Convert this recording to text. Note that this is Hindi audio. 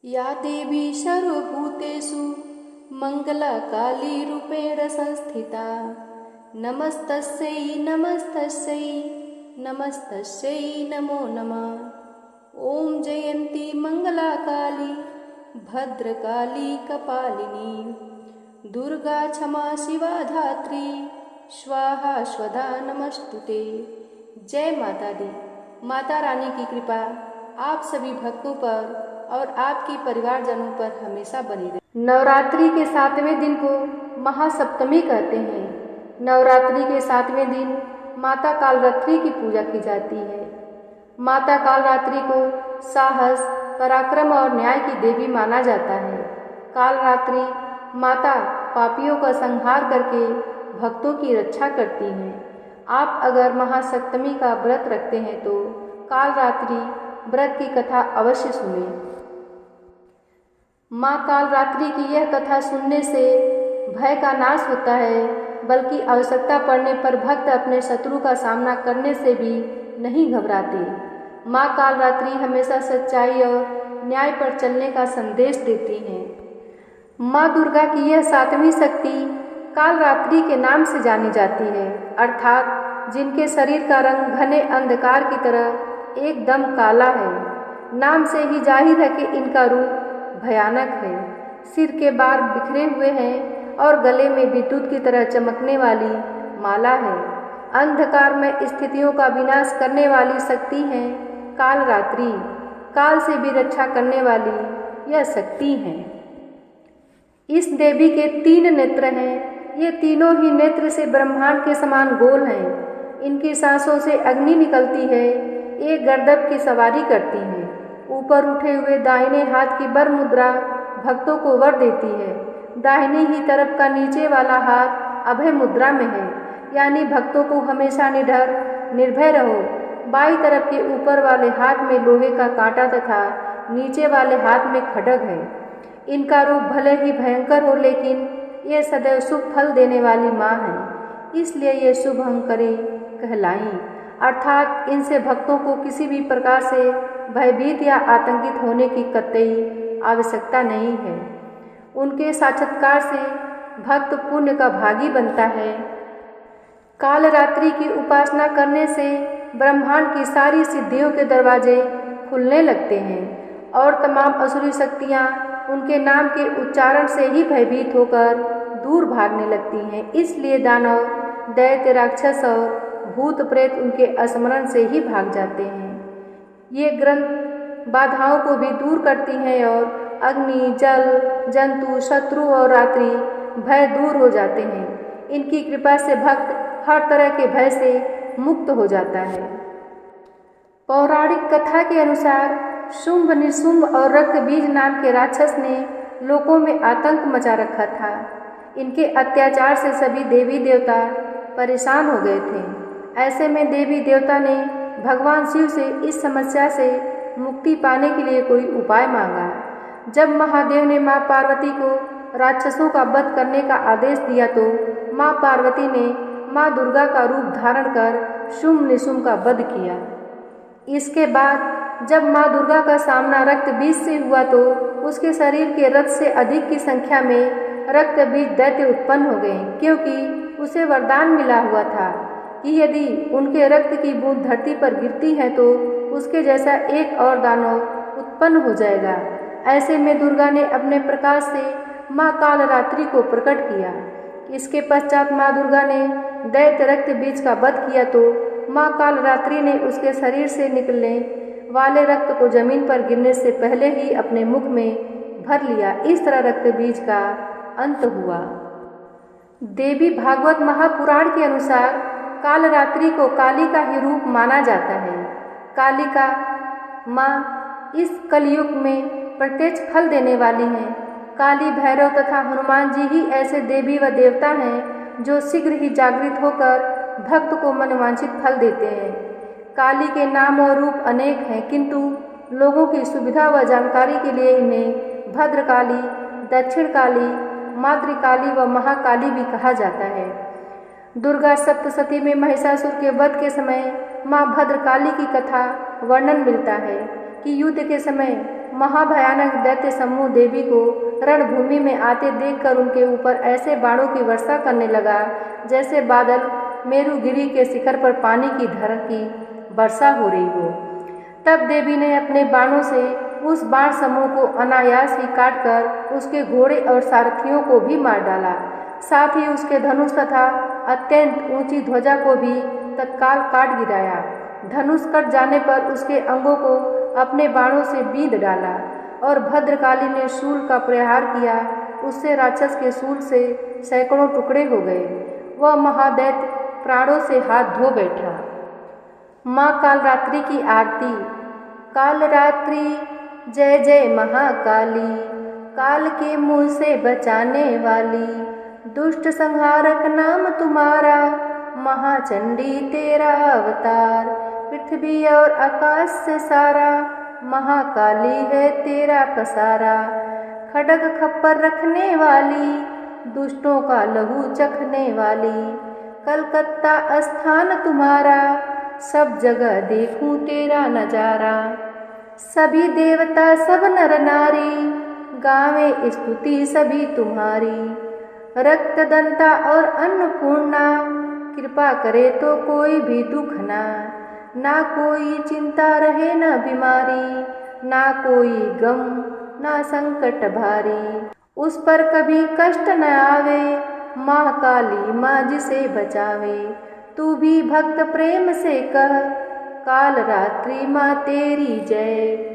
या देवी सर्वभूतेषु मङ्गलकाली रूपेण संस्थिता नमस्तस्यै नमस्तस्यै नमस्तस्यै नमो नमः। ॐ जयन्ती मङ्गलाकाली भद्रकाली कपालिनी दुर्गा क्षमा शिवा धात्री स्वाहा स्वधा नमस्तुते। जय माता दी। माता रानी की कृपा आप सभी भक्तों पर और आपके परिवारजनों पर हमेशा बनी रहे। नवरात्रि के 7वें दिन को महासप्तमी कहते हैं। नवरात्रि के 7वें दिन माता कालरात्रि की पूजा की जाती है। माता कालरात्रि को साहस, पराक्रम और न्याय की देवी माना जाता है। कालरात्रि माता पापियों का संहार करके भक्तों की रक्षा करती हैं। आप अगर महासप्तमी का व्रत रखते हैं तो कालरात्रि व्रत की कथा अवश्य सुनें। माँ कालरात्रि की यह कथा सुनने से भय का नाश होता है, बल्कि आवश्यकता पड़ने पर भक्त अपने शत्रु का सामना करने से भी नहीं घबराते। माँ कालरात्रि हमेशा सच्चाई और न्याय पर चलने का संदेश देती हैं। माँ दुर्गा की यह 7वीं शक्ति कालरात्रि के नाम से जानी जाती है, अर्थात जिनके शरीर का रंग घने अंधकार की तरह एकदम काला है। नाम से ही जाहिर है कि इनका रूप भयानक है। सिर के बाल बिखरे हुए हैं और गले में विद्युत की तरह चमकने वाली माला है। अंधकार में स्थितियों का विनाश करने वाली शक्ति है कालरात्रि। काल से भी रक्षा करने वाली यह शक्ति है। इस देवी के 3 नेत्र हैं। ये तीनों ही नेत्र से ब्रह्मांड के समान गोल हैं। इनकी सांसों से अग्नि निकलती है। ये गर्दभ की सवारी करती हैं। ऊपर उठे हुए दाहिने हाथ की वर मुद्रा भक्तों को वर देती है। दाहिनी ही तरफ का नीचे वाला हाथ अभय मुद्रा में है, यानी भक्तों को हमेशा निडर निर्भय रहो। बाई तरफ के ऊपर वाले हाथ में लोहे का कांटा तथा नीचे वाले हाथ में खड्ग है। इनका रूप भले ही भयंकर हो, लेकिन ये सदैव शुभ फल देने वाली माँ है, इसलिए ये शुभंकरी कहलाईं। अर्थात इनसे भक्तों को किसी भी प्रकार से भयभीत या आतंकित होने की कतई आवश्यकता नहीं है। उनके साक्षात्कार से भक्त पुण्य का भागी बनता है। कालरात्रि की उपासना करने से ब्रह्मांड की सारी सिद्धियों के दरवाजे खुलने लगते हैं और तमाम असुरी शक्तियाँ उनके नाम के उच्चारण से ही भयभीत होकर दूर भागने लगती हैं। इसलिए दानव, दैत्य, राक्षस और भूत प्रेत उनके स्मरण से ही भाग जाते हैं। ये ग्रंथ बाधाओं को भी दूर करती हैं और अग्नि, जल, जंतु, शत्रु और रात्रि भय दूर हो जाते हैं। इनकी कृपा से भक्त हर तरह के भय से मुक्त हो जाता है। पौराणिक कथा के अनुसार शुंभ, निशुंभ और रक्तबीज नाम के राक्षस ने लोगों में आतंक मचा रखा था। इनके अत्याचार से सभी देवी देवता परेशान हो गए थे। ऐसे में देवी देवता ने भगवान शिव से इस समस्या से मुक्ति पाने के लिए कोई उपाय मांगा। जब महादेव ने माँ पार्वती को राक्षसों का वध करने का आदेश दिया तो माँ पार्वती ने माँ दुर्गा का रूप धारण कर शुंभ निशुंभ का वध किया। इसके बाद जब माँ दुर्गा का सामना रक्तबीज से हुआ तो उसके शरीर के रक्त से अधिक की संख्या में रक्तबीज दैत्य उत्पन्न हो गए, क्योंकि उसे वरदान मिला हुआ था कि यदि उनके रक्त की बूंद धरती पर गिरती है तो उसके जैसा एक और दानव उत्पन्न हो जाएगा। ऐसे में दुर्गा ने अपने प्रकाश से माँ कालरात्रि को प्रकट किया। इसके पश्चात माँ दुर्गा ने दैत्य रक्त बीज का वध किया तो माँ कालरात्रि ने उसके शरीर से निकलने वाले रक्त को जमीन पर गिरने से पहले ही अपने मुख में भर लिया। इस तरह रक्त बीज का अंत हुआ। देवी भागवत महापुराण के अनुसार कालरात्रि को काली का ही रूप माना जाता है। कालिका माँ इस कलयुग में प्रत्यक्ष फल देने वाली हैं। काली, भैरव तथा हनुमान जी ही ऐसे देवी व देवता हैं जो शीघ्र ही जागृत होकर भक्त को मनवांछित फल देते हैं। काली के नाम और रूप अनेक हैं, किंतु लोगों की सुविधा व जानकारी के लिए इन्हें भद्रकाली, दक्षिण काली, मातृकाली व महाकाली भी कहा जाता है। दुर्गा सप्तशती में महिषासुर के वध के समय माँ भद्रकाली की कथा वर्णन मिलता है कि युद्ध के समय महाभयानक दैत्य समूह देवी को रणभूमि में आते देखकर उनके ऊपर ऐसे बाणों की वर्षा करने लगा जैसे बादल मेरुगिरी के शिखर पर पानी की धारा की वर्षा हो रही हो। तब देवी ने अपने बाणों से उस बाण समूह को अनायास ही काटकर उसके घोड़े और सारथियों को भी मार डाला। साथ ही उसके धनुष तथा अत्यंत ऊंची ध्वजा को भी तत्काल काट गिराया। धनुष कट जाने पर उसके अंगों को अपने बाणों से बींध डाला और भद्रकाली ने शूल का प्रहार किया। उससे राक्षस के शूल से सैकड़ों टुकड़े हो गए। वह महादैत्य प्राणों से हाथ धो बैठा। माँ कालरात्रि की आरती। कालरात्रि जय जय महाकाली, काल के मुँह से बचाने वाली, दुष्ट संहारक नाम तुम्हारा, महाचंडी तेरा अवतार, पृथ्वी और आकाश से सारा, महाकाली है तेरा पसारा, खड्ग खप्पर रखने वाली, दुष्टों का लहू चखने वाली, कलकत्ता स्थान तुम्हारा, सब जगह देखूं तेरा नजारा, सभी देवता सब नर नारी, गावे स्तुति सभी तुम्हारी, रक्तदंता और अन्नपूर्णा, कृपा करे तो कोई भी दुख ना कोई चिंता रहे न बीमारी, ना कोई गम ना संकट भारी, उस पर कभी कष्ट न आवे, माँ काली माँ जिसे बचावे, तू भी भक्त प्रेम से कह, काल रात्रि माँ तेरी जय।